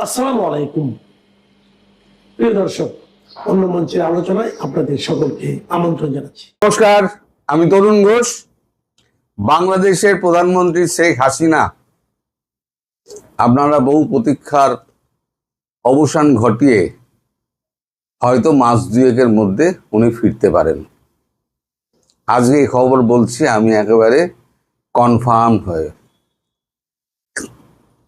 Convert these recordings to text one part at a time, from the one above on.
আসসালামু আলাইকুম প্রিয় দর্শক, অন্য মঞ্চের আলোচনায় আপনাদের সকলকে আমন্ত্রণ জানাচ্ছি। নমস্কার, আমি তরুণ ঘোষ। বাংলাদেশের প্রধানমন্ত্রী শেখ হাসিনা আপনারা বহু প্রতীক্ষার অবসান ঘটিয়ে হয়তো মাস দুয়েকের মধ্যে উনি ফিরতে পারেন। আজকে এই খবর বলছি আমি একেবারে কনফার্ম হয়ে।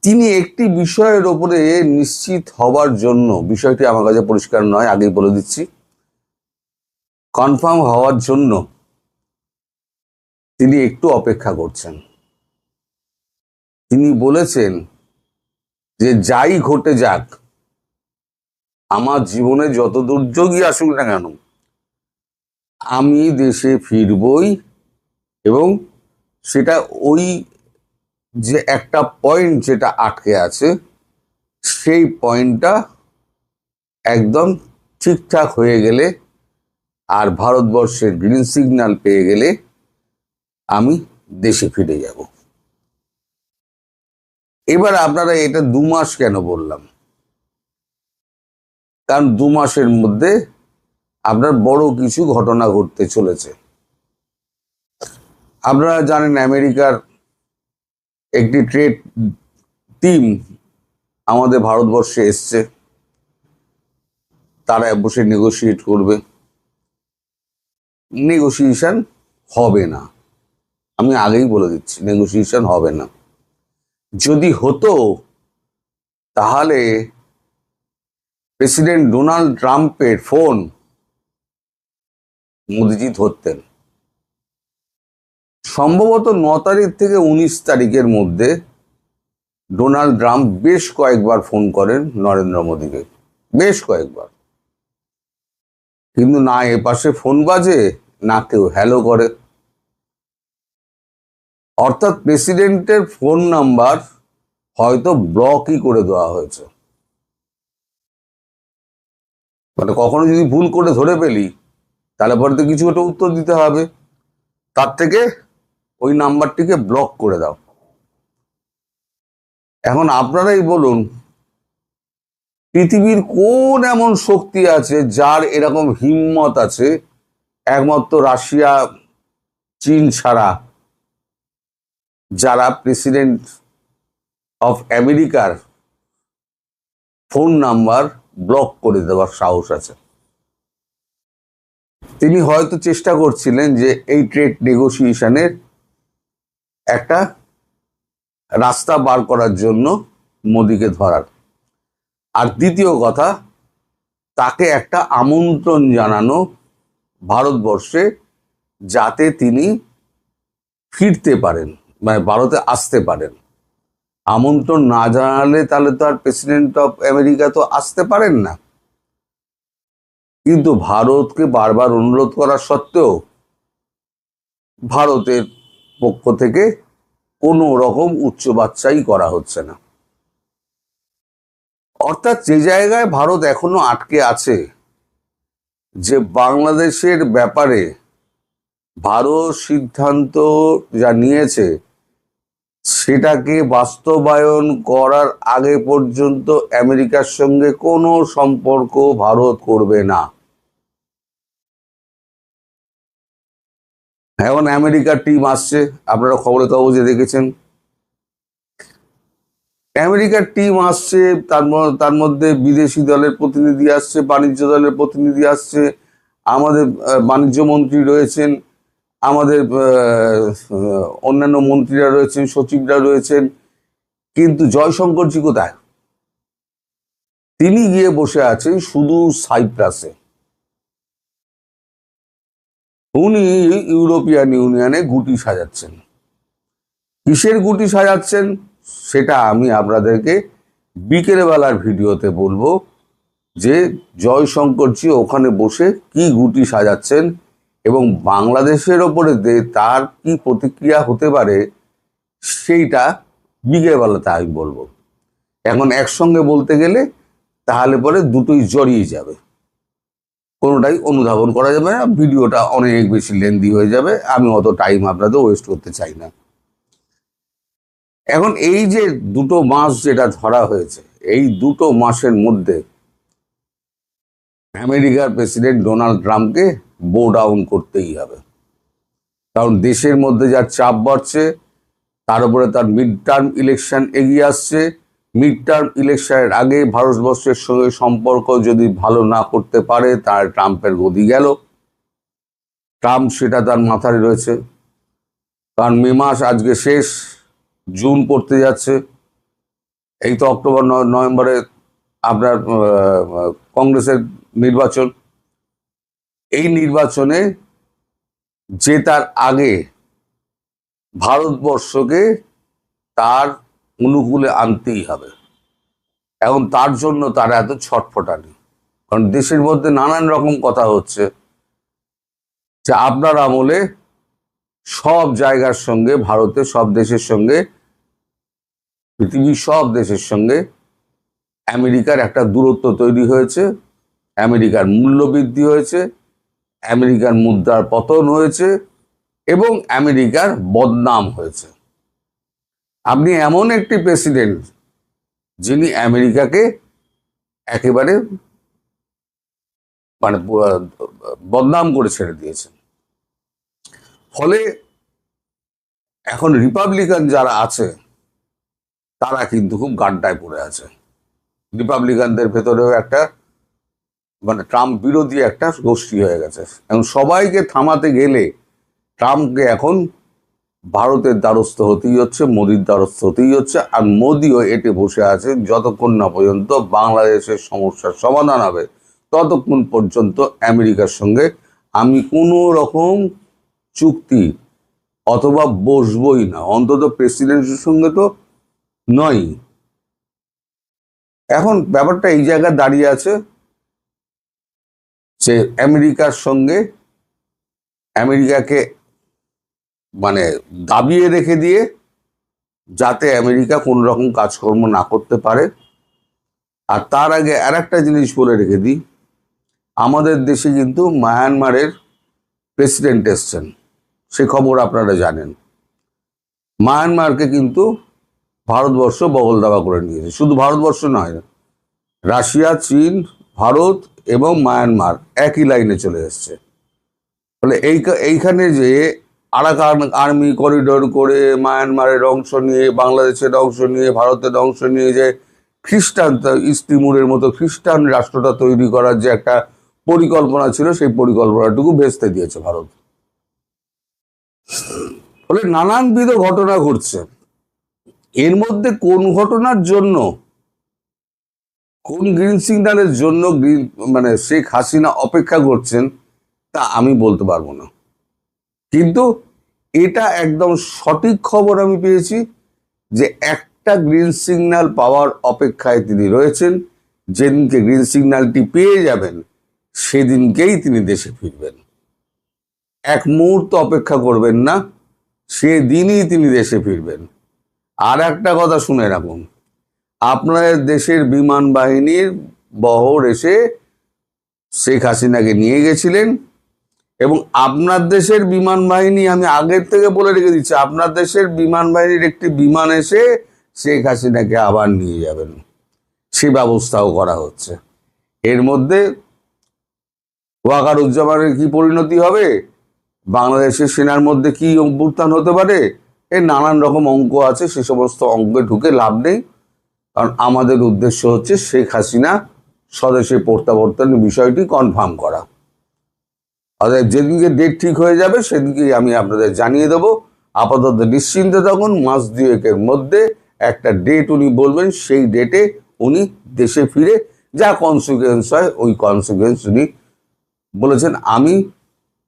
তিনি একটি বিষয়ের ওপরে নিশ্চিত হবার জন্য, বিষয়টি আমার কাছে পরিষ্কার নয়, আগেই বলে দিচ্ছি, কনফার্ম হওয়ার জন্য তিনি একটু অপেক্ষা করছেন। তিনি বলেছেন যে যাই ঘটে যাক, আমার জীবনে যত দুর্যোগই আসুক না কেন, আমি দেশে ফিরবই, এবং সেটা ওই যে একটা পয়েন্ট যেটা আটকে আছে সেই পয়েন্টটা একদম ঠিকঠাক হয়ে গেলে আর ভারতবর্ষের গ্রিন সিগন্যাল পেয়ে গেলে আমি দেশে ফিরে যাব। এবার আপনারা এটা 2 মাস কেন বললাম? কারণ 2 মাসের মধ্যে আপনার বড় কিছু ঘটনা ঘটতে চলেছে। আপনারা জানেন আমেরিকার একটি ট্রেড টিম আমাদের ভারতবর্ষে এসছে, তারা বসে নেগোশিয়েট করবে। নেগোসিয়েশন হবে না, আমি আগেই বলে দিচ্ছি, নেগোসিয়েশন হবে না। যদি হতো তাহলে প্রেসিডেন্ট ডোনাল্ড ট্রাম্পের ফোন মোদিজি ধরতেন। সম্ভবত 9 তারিখ থেকে 19 তারিখের মধ্যে ডোনাল্ড ট্রাম্প বেশ কয়েকবার ফোন করেন নরেন্দ্র মোদীকে, বেশ কয়েকবার, কিন্তু না এপাশে ফোন বাজে না কেউ হ্যালো করে। অর্থাৎ প্রেসিডেন্টের ফোন নাম্বার হয়তো ব্লকই করে দেওয়া হয়েছে। মানে কখনো যদি ভুল করে ধরে পেলি তাহলে পরে তো কিছু একটা উত্তর দিতে হবে, তার থেকে ওই নাম্বারটিকে ব্লক করে দাও। এখন আপনারাই বলুন, পৃথিবীর কোন এমন শক্তি আছে যার এরকম হিম্মত আছে, একমাত্র রাশিয়া চীন ছাড়া, যারা প্রেসিডেন্ট অফ আমেরিকার ফোন নাম্বার ব্লক করে দেওয়ার সাহস আছে। তিনি হয়তো চেষ্টা করছিলেন যে এই ট্রেড নেগোসিয়েশনের একটা রাস্তা বার করার জন্য মোদিকে ধরার। আর দ্বিতীয় কথা, তাকে একটা আমন্ত্রণ জানানো ভারতবর্ষে, যাতে তিনি ফিরতে পারেন, মানে ভারতে আসতে পারেন। আমন্ত্রণ না জানালে তাহলে তো আর প্রেসিডেন্ট অফ আমেরিকা তো আসতে পারেন না। কিন্তু ভারতকে বারবার অনুরোধ করা সত্ত্বেও ভারতের পক্ষ থেকে কোনো রকম উচ্চবাচ্চাই করা হচ্ছে না। অর্থাৎ যে জায়গায় ভারত এখনো আটকে আছে, যে বাংলাদেশের ব্যাপারে ভারত সিদ্ধান্ত যা নিয়েছে সেটাকে বাস্তবায়ন করার আগে পর্যন্ত আমেরিকার সঙ্গে কোনো সম্পর্ক ভারত করবে না। এখন আমেরিকার টিম আসছে, আপনারা খবরের কাগজে দেখেছেন। আমেরিকার টিম আসছে, তার মধ্যে বিদেশি দলের প্রতিনিধি আসছে, বাণিজ্য দলের প্রতিনিধি আসছে, আমাদের বাণিজ্য মন্ত্রী রয়েছেন, আমাদের অন্যান্য মন্ত্রীরা রয়েছেন, সচিবরা রয়েছেন। কিন্তু জয়শঙ্করজি কোথায়? তিনি গিয়ে বসে আছেন শুধু সাইপ্রাসে। উনি ইউরোপিয়ান ইউনিয়নে গুটি সাজাচ্ছেন। কিসের গুটি সাজাচ্ছেন সেটা আমি আপনাদেরকে বিকেলবেলার ভিডিওতে বলবো, যে জয়শঙ্করজি ওখানে বসে কি গুটি সাজাচ্ছেন এবং বাংলাদেশের ওপরে তার কি প্রতিক্রিয়া হতে পারে সেইটা বিকেলবেলাতে আমি বলবো। এখন একসঙ্গে বলতে গেলে তাহলে পরে দুটোই জড়িয়ে যাবে, কোনোটাই অনুধাবন করা যাবে না, ভিডিওটা অনেক বেশি লেন্দি হয়ে যাবে, আমি অত টাইম আপনাদের ওয়েস্ট করতে চাই না। এখন এই যে 2 মাস যেটা ধরা হয়েছে, এই 2 মাসের মধ্যে আমেরিকার প্রেসিডেন্ট ডোনাল্ড ট্রাম্পকে বো ডাউন করতেই হবে। কারণ দেশের মধ্যে যা চাপ বাড়ছে, তার উপরে তার মিড টার্ম ইলেকশন এগিয়ে আসছে। মিড টার্ম ইলেকশনের আগে ভারতবর্ষের সঙ্গে সম্পর্ক যদি ভালো না করতে পারে, তার ট্রাম্পের গদি গেল। ট্রাম্প সেটা তার মাথায় রয়েছে। কারণ মে মাস আজকে শেষ, জুন পড়তে যাচ্ছে। এই তো অক্টোবর নভেম্বরে আপনার কংগ্রেসের নির্বাচন। এই নির্বাচনে জেতার আগে ভারতবর্ষকে তার অনুকূলে আনতেই হবে। এখন তার জন্য তারা এত ছটফটানি। কারণ দেশের মধ্যে নানান রকম কথা হচ্ছে যে আপনার আমলে সব জায়গার সঙ্গে, ভারতের সব দেশের সঙ্গে, পৃথিবীর সব দেশের সঙ্গে আমেরিকার একটা দূরত্ব তৈরি হয়েছে, আমেরিকার মূল্য বৃদ্ধি হয়েছে, আমেরিকার মুদ্রার পতন হয়েছে এবং আমেরিকার বদনাম হয়েছে। আপনি এমন একটি প্রেসিডেন্ট যিনি আমেরিকাকে একেবারে মানে বদনাম করে ছেড়ে দিয়েছেন। ফলে এখন রিপাবলিকান যারা আছে তারা কিন্তু খুব গাড্ডায় পড়ে আছে। রিপাবলিকানদের ভেতরেও একটা মানে ট্রাম্প বিরোধী একটা গোষ্ঠী হয়ে গেছে। এখন সবাইকে থামাতে গেলে ট্রাম্পকে এখন ভারতের দ্বারস্থ হতেই হচ্ছে, মোদির দ্বারস্থ হতেই হচ্ছে। আর মোদিও এটে বসে আছে যতক্ষণ না পর্যন্ত বাংলাদেশের সমস্যার সমাধান হবে, ততক্ষণ পর্যন্ত আমেরিকার সঙ্গে আমি কোনো রকম চুক্তি অথবা বসবই না, অন্তত প্রেসিডেন্টের সঙ্গে তো নয়। এখন ব্যাপারটা এই জায়গায় দাঁড়িয়ে আছে যে আমেরিকার সঙ্গে আমেরিকাকে মানে দাবিয়ে রেখে দিয়ে যাতে আমেরিকা কোন রকম কাজকর্ম না করতে পারে। আর তার আগে আর একটা জিনিস বলে রেখে দিই, আমাদের দেশে কিন্তু মায়ানমারের প্রেসিডেন্ট এসছেন, সে খবর আপনারা জানেন। মায়ানমারকে কিন্তু ভারতবর্ষ বগল দাবা করে নিয়েছে। শুধু ভারতবর্ষ নয়, রাশিয়া, চীন, ভারত এবং মায়ানমার একই লাইনে চলে এসছে। ফলে এইখানে যে আরাকান আর্মি করিডোর করে মায়ানমারের অংশ নিয়ে, বাংলাদেশের অংশ নিয়ে, ভারতের অংশ নিয়ে যে খ্রিস্টান ইস্ট তিমুরের মতো খ্রিস্টান রাষ্ট্রটা তৈরি করার যে একটা পরিকল্পনা ছিল, সেই পরিকল্পনাটুকু ভেস্তে দিয়েছে ভারত। ফলে নানানবিধ ঘটনা ঘটছে। এর মধ্যে কোন ঘটনার জন্য, কোন গ্রিন সিগন্যালের জন্য মানে শেখ হাসিনা অপেক্ষা করছেন তা আমি বলতে পারবো না। কিন্তু এটা একদম সঠিক খবর আমি পেয়েছি যে একটা গ্রিন সিগন্যাল পাওয়ার অপেক্ষায় তিনি রয়েছেন। যেদিনকে গ্রিন সিগন্যালটি পেয়ে যাবেন সেদিনকেই তিনি দেশে ফিরবেন। এক মুহূর্ত অপেক্ষা করবেন না, সেদিনই তিনি দেশে ফিরবেন। আর একটা কথা শুনে রাখুন, আপনাদের দেশের বিমান বাহিনীর বহর এসে শেখ হাসিনাকে নিয়ে গেছিলেন এবং আপনার দেশের বিমান বাহিনী, আমি আগের থেকে বলে রেখে দিচ্ছি, আপনার দেশের বিমান বাহিনীর একটি বিমান এসে শেখ হাসিনাকে আবার নিয়ে যাবেন, সে ব্যবস্থাও করা হচ্ছে। এর মধ্যে ওয়াকারুজ্জামানের কি পরিণতি হবে, বাংলাদেশের সেনার মধ্যে কি অভ্যুত্থান হতে পারে, এর নানান রকম অঙ্ক আছে। সে সমস্ত অঙ্কে ঢুকে লাভ নেই। কারণ আমাদের উদ্দেশ্য হচ্ছে শেখ হাসিনা স্বদেশে প্রত্যাবর্তনের বিষয়টি কনফার্ম করা। অর্থাৎ যেদিনকে ডেট ঠিক হয়ে যাবে সেদিনকেই আমি আপনাদের জানিয়ে দেবো। আপাতত নিশ্চিন্তে থাকুন, মাস দুয়েকের মধ্যে একটা ডেট উনি বলবেন, সেই ডেটে উনি দেশে ফিরে যা কনসিকুয়েন্স হয় ওই কনসিকুয়েন্স উনি বলেছেন। আমি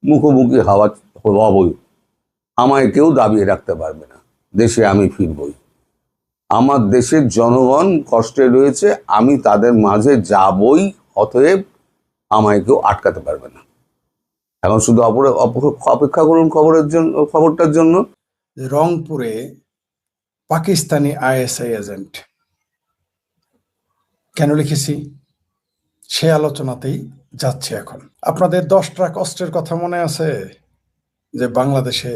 মুখোমুখি হবই, আমায় কেউ দাবিয়ে রাখতে পারবে না, দেশে আমি ফিরবই। আমার দেশের জনগণ কষ্টে রয়েছে, আমি তাদের মাঝে যাবই, অতএব আমায় কেউ আটকাতে পারবে না। এখন শুধু অপেক্ষা করুন খবরটার জন্য। রংপুরে পাকিস্তানি আইএসআই এজেন্ট কেন লিখেছি সে আলোচনাতেই যাচ্ছে। এখন আপনাদের 10 ট্রাক অস্ত্রের কথা মনে আছে যে বাংলাদেশে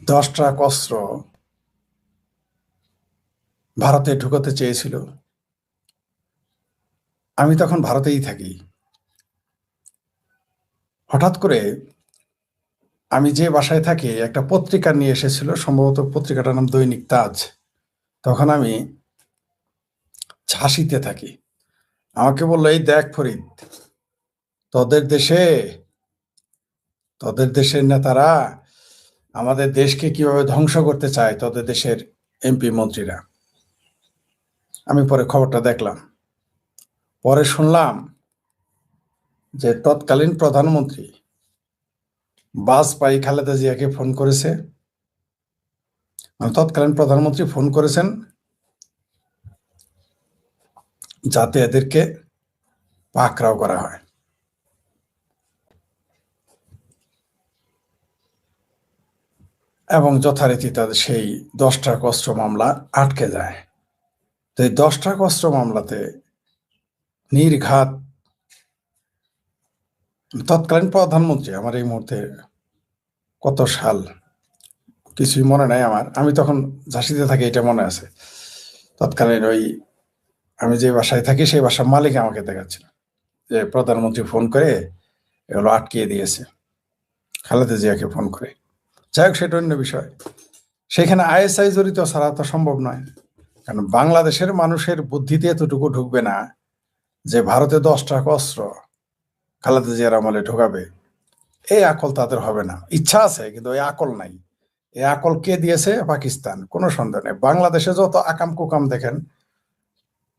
10 ট্রাক অস্ত্র ভারতে ঢুকাতে চেয়েছিল, আমি তখন ভারতেই থাকি। হঠাৎ করে আমি যে বাসায় থাকি একটা পত্রিকা নিয়ে এসেছিল, সম্ভবত পত্রিকাটার নাম দৈনিক তাজ। তখন আমি ঝাঁসিতে থাকি। আমাকে বললো, এই দেখ ফরিদ, তোদের দেশে তোদের দেশের নেতারা আমাদের দেশকে কিভাবে ধ্বংস করতে চায়, তোদের দেশের এমপি মন্ত্রীরা। আমি পরে খবরটা দেখলাম, পরে শুনলাম যে তৎকালীন প্রধানমন্ত্রী বাজপেয়ী খালেদা জিয়াকে ফোন করেছে, তৎকালীন প্রধানমন্ত্রী ফোন করেছেন যাতে এদেরকে পাকড়াও করা হয়। এবং যথারীতি তাদের সেই 10 ট্রাক অস্ত্র মামলা আটকে যায়। তো এই 10 ট্রাক অস্ত্র মামলাতে নির্ঘাত তৎকালীন প্রধানমন্ত্রী, আমার এই মুহূর্তে কত সাল কিছুই মনে নাই আমার, আমি তখন ঝাঁসিতে থাকি এটা মনে আছে। তৎকালীন ওই আমি যে বাসায় থাকি সেই বাসার মালিক আমাকে দেখাচ্ছিল যে প্রধানমন্ত্রী ফোন করে এগুলো আটকিয়ে দিয়েছে খালেদা জিয়াকে ফোন করে। যাই হোক, সেটা অন্য বিষয়। সেখানে আইএসআই জড়িত ছাড়া তো সম্ভব নয়, কারণ বাংলাদেশের মানুষের বুদ্ধিতে এতটুকু ঢুকবে না যে ভারতে 10 ট্রাক অস্ত্র খালেদা জিয়ার আমলে ঢোকাবে। এই আকল তাদের হবে না। ইচ্ছা আছে কিন্তু এই আকল নাই। এই আকল কে দিয়েছে? পাকিস্তান, কোনো সন্দেহ নেই। বাংলাদেশে যত আকাম কুকাম দেখেন,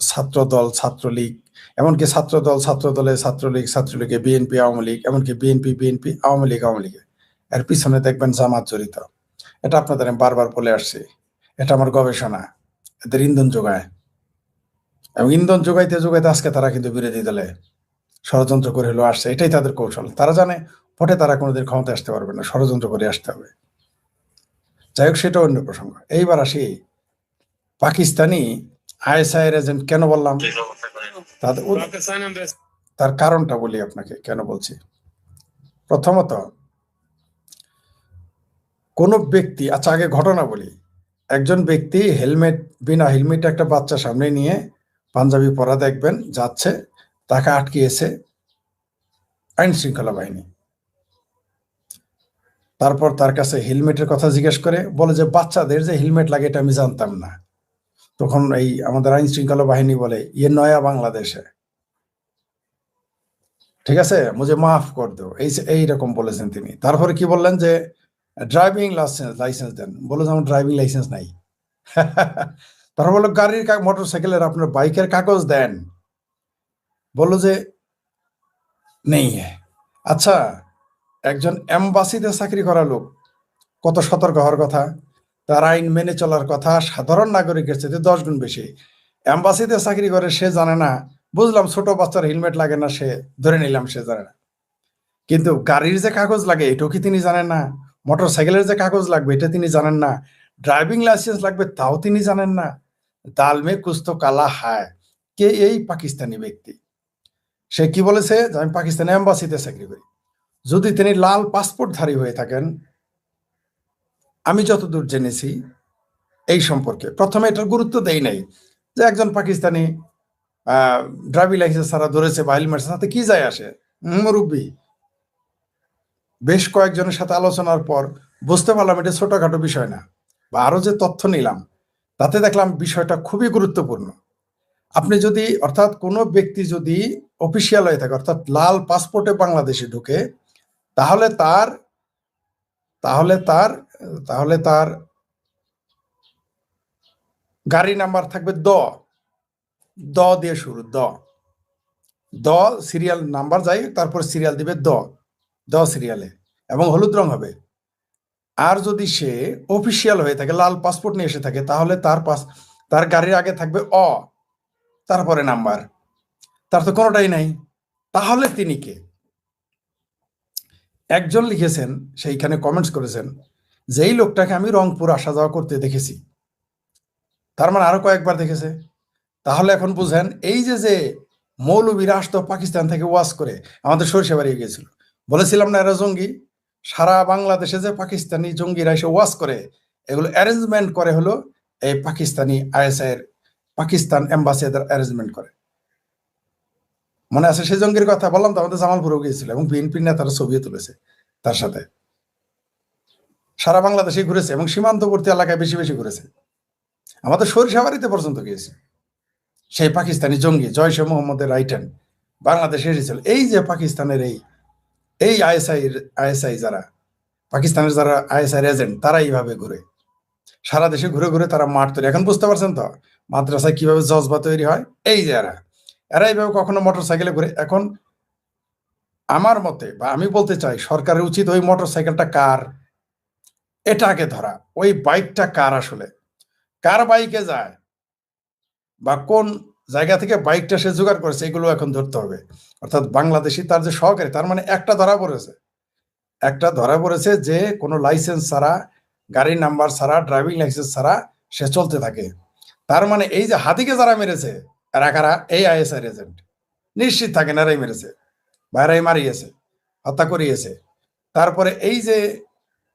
ছাত্রদল, ছাত্রলীগ, এমনকি ছাত্রদল, ছাত্রদলে ছাত্রলীগ, ছাত্রলীগে বিএনপি, আওয়ামী লীগ, এমনকি বিএনপি, আওয়ামী লীগে, এর পিছনে দেখবেন জামাত জড়িত। এটা আপনাদের আমি বারবার বলে আসছি, এটা আমার গবেষণা। এদের ইন্ধন যোগায়, এবং ইন্ধন যোগাইতে যোগাইতে আজকে তারা কিন্তু বিরোধী দলে ষড়যন্ত্র করে হলেও আসছে। এটাই তাদের কৌশল। তারা জানে ভোটে তারা কোনোদিন ক্ষমতা আসতে পারবে না, ষড়যন্ত্র করে আসতে হবে। যাই হোক, সেটা অন্য প্রসঙ্গ। এইবার আসি পাকিস্তানি আইএসআই এর এজেন্ট কেন বললাম, তার কারণটা বলি আপনাকে কেন বলছি। প্রথমত, কোন ব্যক্তি, আচ্ছা আগে ঘটনা বলি। একজন ব্যক্তি বিনা হেলমেট একটা বাচ্চা সামনে নিয়ে, পাঞ্জাবি পরা দেখবেন, যাচ্ছে, তাকে আটকিয়েছে আইন শৃঙ্খলা বাহিনী। তারপর তার কাছে হেলমেটের কথা জিজ্ঞেস করে, বলে যে বাচ্চাদের যে হেলমেট লাগে এটা আমি জানতাম না। তখন এই আমাদের আইন শৃঙ্খলা বাহিনী বলে, ইয়ে নয়া বাংলাদেশে, ঠিক আছে, মুঝে মাফ কর দো, এইরকম বলেছেন তিনি। তারপরে কি বললেন যে ড্রাইভিং লাইসেন্স দেন। বলে যে আমার ড্রাইভিং লাইসেন্স নাই। তারপর বললো গাড়ির মোটরসাইকেলের, আপনার বাইকের কাগজ দেন। বললো যে নেই। আচ্ছা, একজন এমবাসিতে চাকরি করা লোক কত সতর্ক হওয়ার কথা, তার আইন মেনে চলার কথা সাধারণ নাগরিকের চেয়ে 10 গুণ বেশি। এমবাসিতে চাকরি করে, সে জানে না, বুঝলাম ছোট বাচ্চার হেলমেট লাগে না, সে ধরে নিলাম সে জানে না। কিন্তু গাড়ির যে কাগজ লাগে এটাও কি তিনি জানেন না? মোটর সাইকেলের যে কাগজ লাগবে এটা তিনি জানেন না? ড্রাইভিং লাইসেন্স লাগবে তাও তিনি জানেন না? দাল মে কুছ তো কালা হায়। কে এই পাকিস্তানি ব্যক্তি? সে কি বলেছে যে আমি পাকিস্তানি এম্বাসিতে চাকরি করি। যদি তিনি লাল পাসপোর্টধারী হয়ে থাকেন, আমি যতদূর জেনেছি এই সম্পর্কে, প্রথমে এটার গুরুত্ব দেই নাই যে একজন পাকিস্তানি ড্রাইভিং লাইসেন্স ছাড়া ধরেছে বা হেলমেট, সাথে কি যায় আসে, মুরব্বী। বেশ কয়েকজনের সাথে আলোচনার পর বুঝতে পারলাম এটা ছোটখাটো বিষয় না, বা আরো যে তথ্য নিলাম তাতে দেখলাম বিষয়টা খুবই গুরুত্বপূর্ণ। আপনি যদি, অর্থাৎ কোনো ব্যক্তি যদি অফিসিয়াল হয়ে থাকে, অর্থাৎ লাল পাসপোর্টে বাংলাদেশে ঢুকে, তাহলে তার তাহলে তার তাহলে তার গাড়ি নাম্বার থাকবে দ দিয়ে শুরু, দ সিরিয়াল নাম্বার যাই, তারপর সিরিয়াল দিবে দ সিরিয়ালে, এবং হলুদ রং হবে। আর যদি সে অফিসিয়াল হয়ে থাকে, লাল পাসপোর্ট নিয়ে এসে থাকে, তাহলে তার গাড়ির আগে থাকবে তারপরে নাম্বার। তার তো কোনোটাই নাই। তাহলে তিনি কে? একজন লিখেছেন, সেইখানে কমেন্টস করেছেন, যেই লোকটাকে আমি রংপুর আসা যাওয়া করতে দেখেছি, তার মানে আরো কয়েকবার দেখেছে। তাহলে এখন বুঝেন, এই যে মৌলবীরা আসতো পাকিস্তান থেকে ওয়াজ করে, আমাদের সরিষাবাড়ি গিয়েছিল, বলেছিলাম না এরা জঙ্গি। সারা বাংলাদেশে যে পাকিস্তানি জঙ্গিরা এসে ওয়াজ করে, এগুলো অ্যারেঞ্জমেন্ট করে হলো এই পাকিস্তানি আইএসআই এর, পাকিস্তান এম্বাসি এদের অ্যারেঞ্জমেন্ট করে। মনে আছে সেই জঙ্গির কথা বললাম তো, আমাদের জামালপুরেও গিয়েছিল এবং বিএনপির নেতারা ছবিও তুলেছে তার সাথে। সারা বাংলাদেশে ঘুরেছে এবং সীমান্তবর্তী এলাকায় বেশি বেশি ঘুরেছে, আমাদের সরিষাবাড়িতে পর্যন্ত গিয়েছে সেই পাকিস্তানি জঙ্গি জয়শ মোহাম্মদের রাইট হ্যান্ড বাংলাদেশে এসেছিল। এই যে পাকিস্তানের এই আইএসআই যারা পাকিস্তানের যারা আইএসআই এজেন্ট, তারা এইভাবে ঘুরে সারা দেশে ঘুরে ঘুরে তারা মাঠ তৈরি। এখন বুঝতে পারছেন তো মাদ্রাসায় কিভাবে জজবা তৈরি হয়? এই যে এরা এইভাবে কখনো মোটর সাইকেলে ঘুরে। এখন আমার মতে বা আমি বলতে চাই সরকারের উচিত ওই মোটর সাইকেলটা কার এটা আগে ধরা, ওই বাইকটা কার, আসলে কার বাইকে যায় বা কোন জায়গা থেকে বাইকটা সে জোগাড় করেছে, এগুলো এখন ধরতে হবে। অর্থাৎ বাংলাদেশি তার যে সহকারী, তার মানে একটা ধরা পড়েছে যে কোনো লাইসেন্স ছাড়া, গাড়ির নাম্বার ছাড়া, ড্রাইভিং লাইসেন্স ছাড়া সে চলতে থাকে। তার মানে এই যে হাতিকে যারা মেরেছে এরা কারা? এই আইএসআই এজেন্ট, নিশ্চিত থাকেন এরাই মেরেছে বা এরাই মারিয়েছে, হত্যা করিয়েছে। তারপরে এই যে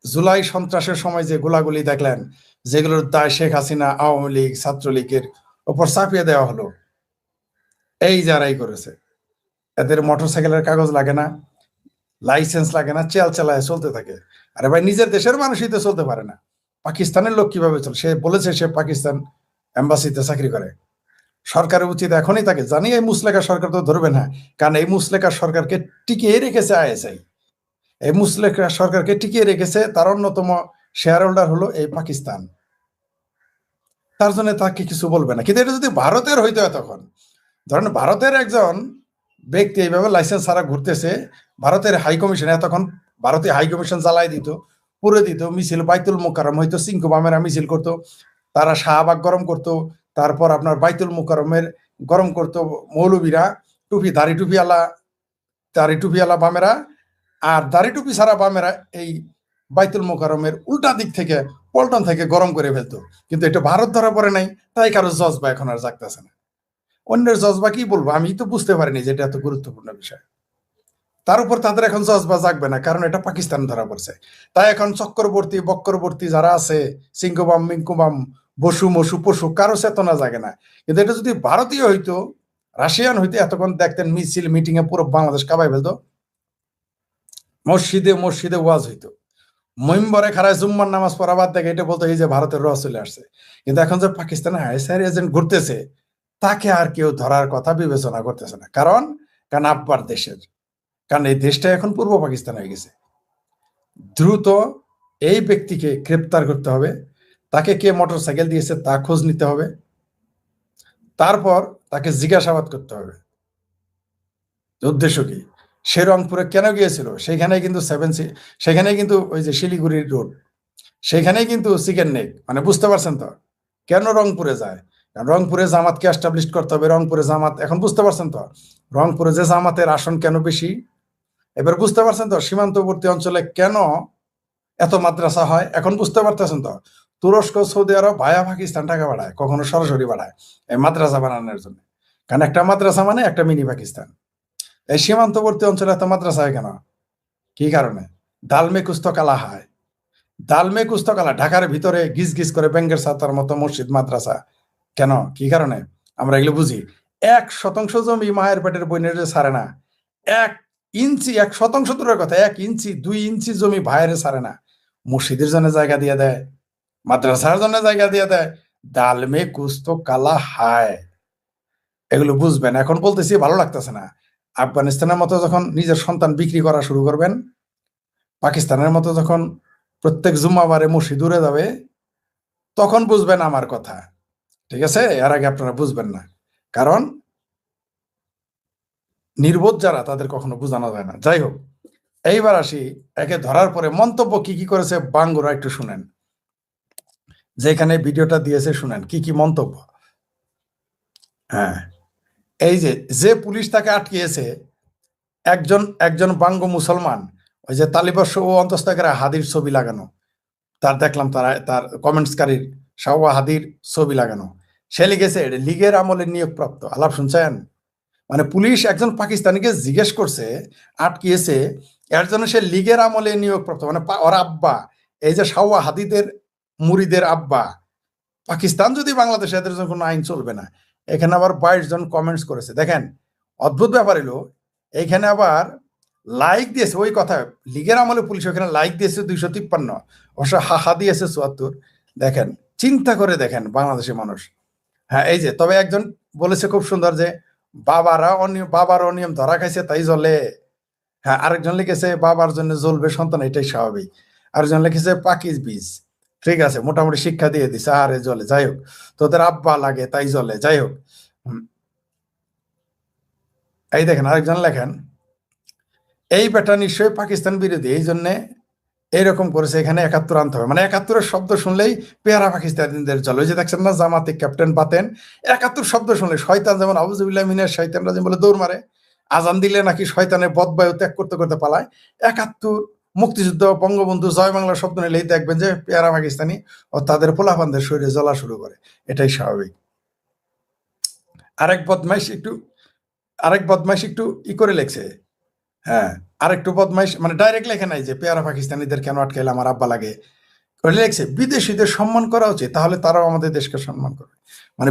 জুলাই সন্ত্রাসের সময় যে গোলাগুলি দেখলেন, যেগুলোর দায় শেখ হাসিনা, আওয়ামী লীগ, ছাত্রলীগের ওপর চাপিয়ে দেওয়া হলো, এই যারাই করেছে। এদের মোটর সাইকেলের কাগজ লাগে না, লাইসেন্স লাগে না, চালায় চলতে থাকে। আরে ভাই, নিজের দেশের মানুষই তো চলতে পারে না, পাকিস্তানের লোক কিভাবে চলে? সে বলেছে সে পাকিস্তান এম্বাসিতে চাকরি করে। সরকারের উচিত এখনই তাকে, জানি এই মুসলেকা সরকার তো ধরবে না, কারণ এই মুসলেকা সরকারকে টিকিয়ে রেখেছে আইএসআই। এই মুসলেকা সরকারকে টিকিয়ে রেখেছে, তার অন্যতম শেয়ার হোল্ডার হলো এই পাকিস্তান। তার জন্য তাকে কিছু বলবে না। কিন্তু এটা যদি ভারতের হইতো, তখন ধরেন ভারতের একজন ব্যক্তি এইভাবে লাইসেন্স ছাড়া ঘুরতেছে, ভারতের হাই কমিশন এতক্ষণ ভারতীয় হাই কমিশন জ্বালাই দিত, পুরে দিত, মিছিল বাইতুল মোকাররম হয়তো, সিংকু বামেরা মিছিল করতো, তারা শাহবাগ গরম করতো, তারপর আপনার বাইতুল মোকাররমের গরম করতো মৌলবীরা, দাড়ি টুপিওয়ালা বামেরা, আর দাড়ি টুপি ছাড়া বামেরা এই বাইতুল মোকাররমের উল্টা দিক থেকে পল্টন থেকে গরম করে ফেলতো। কিন্তু এটা ভারত ধরা পড়ে নাই, তাই কারো জজবা এখন আর জাগতেছে না। অন্যের জজবা কি বলবো, আমি তো বুঝতে পারিনি যে এটা এত গুরুত্বপূর্ণ বিষয়। তার উপর তাদের এখন জজবা জাগবে না, কারণ এটা পাকিস্তান ধরা পড়ছে। তাই এখন বক্করবর্তী যারা আছে, সিংকুবাম মিঙ্কুবাম, বসু মসু পশু, কারো চেতনা জাগে না। কিন্তু এটা যদি ভারতীয় হইতো, রাশিয়ান হইতো, এতক্ষণ দেখতেন মিছিল মিটিং এ পুরো বাংলাদেশ কাবাই ফেলতো, মসজিদে ওয়াজ হইতো, মইম্বরে খারায় জুম্মার নামাজ পড়া বাদ দেখে এটা বলতো এই যে ভারতের র চলে আসছে। কিন্তু এখন যে পাকিস্তানে আইএসআই এজেন্ট ঘুরতেছে, তাকে আর কেউ ধরার কথা বিবেচনা করতেছে না। কারণ আব্বার দেশের, কারণ এই দেশটা এখন পূর্ব পাকিস্তান হয়ে গেছে। দ্রুত এই ব্যক্তিকে গ্রেপ্তার করতে হবে, তাকে কে মোটর সাইকেল দিয়েছে তা খোঁজ নিতে হবে, তারপর তাকে জিজ্ঞাসাবাদ করতে হবে উদ্দেশ্য কি, সে রংপুরে কেন গিয়েছিল। সেখানে কিন্তু ওই যে শিলিগুড়ির রোড, সেখানেই কিন্তু চিকেন নেক, মানে বুঝতে পারছেন তো কেন রংপুরে যায়। কারণ রংপুরে জামাতকে এস্টাবলিশ করতে হবে। রংপুরে জামাত, এখন বুঝতে পারছেন তো রংপুরে যে জামাতের আসন কেন বেশি। এবার বুঝতে পারছেন তো সীমান্তবর্তী অঞ্চলে কেন এত মাদ্রাসা হয়। এখন বুঝতে পারতেছেন তো তুরস্ক, সৌদি আরব ভায়া পাকিস্তান টাকা বাড়ায়, কখনো সরাসরি বাড়ায় এই মাদ্রাসা বানানোর জন্য। কারণ একটা মাদ্রাসা মানে একটা মিনি পাকিস্তান। এই সীমান্তবর্তী অঞ্চলে এত মাদ্রাসা হয় কেন, কি কারণে? দালমে কুস্ত কালা হয়, ঢাকার ভিতরে গিজ গিজ করে ব্যাঙ্গের ছাতার মতো মসজিদ মাদ্রাসা কেন, কি কারণে? আমরা এগুলো বুঝি। 1% জমি মায়ের পেটের বইনের ছাড়ে না, 1 ইঞ্চি, 1% দূরের কথা, 1 ইঞ্চি 2 ইঞ্চি জমি ভাইয়ের ছাড়ে না, মসজিদের জন্য জায়গা দিয়ে দেয়, মাদ্রাসার জন্য জায়গা দিয়ে দেয়। দালমে কুস্ত কালা হায়, এগুলো বুঝবেন। এখন বলতেছি ভালো লাগতেছে না। আফগানিস্তানের মতো যখন নিজের সন্তান বিক্রি করা শুরু করবেন, পাকিস্তানের মতো যখন প্রত্যেক জুম্মাবারে মসজিদ উড়ে যাবে, তখন বুঝবেন আমার কথা, ঠিক আছে? এর আগে আপনারা বুঝবেন না, কারণ নির্বোধ যারা তাদের কখনো বোঝানো যায় না। যাই হোক, এইবার আসি একে ধরার পরে মন্তব্য কি কি করেছে বাঙ্গুরা, একটু শুনেন। যেখানে ভিডিওটা দিয়েছে শুনেন কি কি মন্তব্য। হ্যাঁ, এই যে পুলিশ তাকে আটকিয়েছে, একজন বাঙ্গু মুসলমান, ওই যে তালিবাস ও অন্তস্থাকের হাদির ছবি লাগানো, দেখলাম তার কমেন্টসকারীর শাওয়া হাদির ছবি লাগানো। সে লিখেছে লীগের আমলে নিয়োগপ্রাপ্ত। আলাপ শুনছেন? মানে পুলিশ একজন পাকিস্তানিকে জিজ্ঞেস করছে, আটকিয়েছে, এর জন্য সে লীগের আমলে নিয়োগপ্রাপ্ত। মানে ওর আব্বা, এই যে শাওয়া হাদিদের মুরিদের আব্বা। পাকিস্তান যদি বাংলাদেশে, এদের জন্য কোনো আইন চলবে না। এখানে আবার 22 জন কমেন্টস করেছে। দেখেন, অদ্ভুত ব্যাপার এলো, এইখানে আবার লাইক দিয়েছে, ওই কথা লীগের আমলে পুলিশ ওখানে লাইক দিয়েছে 253, অবশ্য হাহা দিয়েছে 74। দেখেন, চিন্তা করে দেখেন বাংলাদেশের মানুষ। হ্যাঁ, এই যে তবে একজন বলেছে খুব সুন্দর যে বাবার অনিয়ম ধরা খাইছে তাই জ্বলে। হ্যাঁ, আরেকজন লিখেছে বাবার জন্য জ্বলবে সন্তান, এটাই স্বাভাবিক। আরেকজন লিখেছে পাকিজ বীজ, ঠিক আছে, মোটামুটি শিক্ষা দিয়ে দিছে, আরে জ্বলে, যাই হোক, তোদের আব্বা লাগে তাই জ্বলে, যাই হোক। এই দেখেন আরেকজন লেখেন, এই বেটা নিশ্চয়ই পাকিস্তান বিরোধী, এই জন্যে এইরকম করেছে, এখানে 71 আনতে হবে, মানে 71 শব্দ শুনলেই পেয়ারা পাকিস্তানিদের চলে। ওই যে দেখছেন না জামাতে ক্যাপ্টেন বাতেন, 71 শব্দ শুনলে শয়তান যেমন আউযুবিল্লাহি মিনাশ শাইতানির রাজিম বলে দৌড় মারে, আজান দিলে নাকি শয়তানের বদবায়ু ত্যাগ করতে করতে পালায়। 71 মুক্তিযুদ্ধ, বঙ্গবন্ধু, জয় বাংলা শব্দ নিলেই দেখবেন যে পেয়ারা পাকিস্তানি ও তাদের পোলাপানদের শরীরে জ্বলা শুরু করে, এটাই স্বাভাবিক। আরেক বদমাইশ একটু ই করে লেখছে, হ্যাঁ, আরেকটু বদমাইশ, মানে ডাইরেক্ট লেখে নাই যে পেয়ারা পাকিস্তানিদের কেন আটকাইলে আমার আব্বা লাগে, লেখছে বিদেশিদের সম্মান করা উচিত, তাহলে তারাও আমাদের দেশকে সম্মান করবে। মানে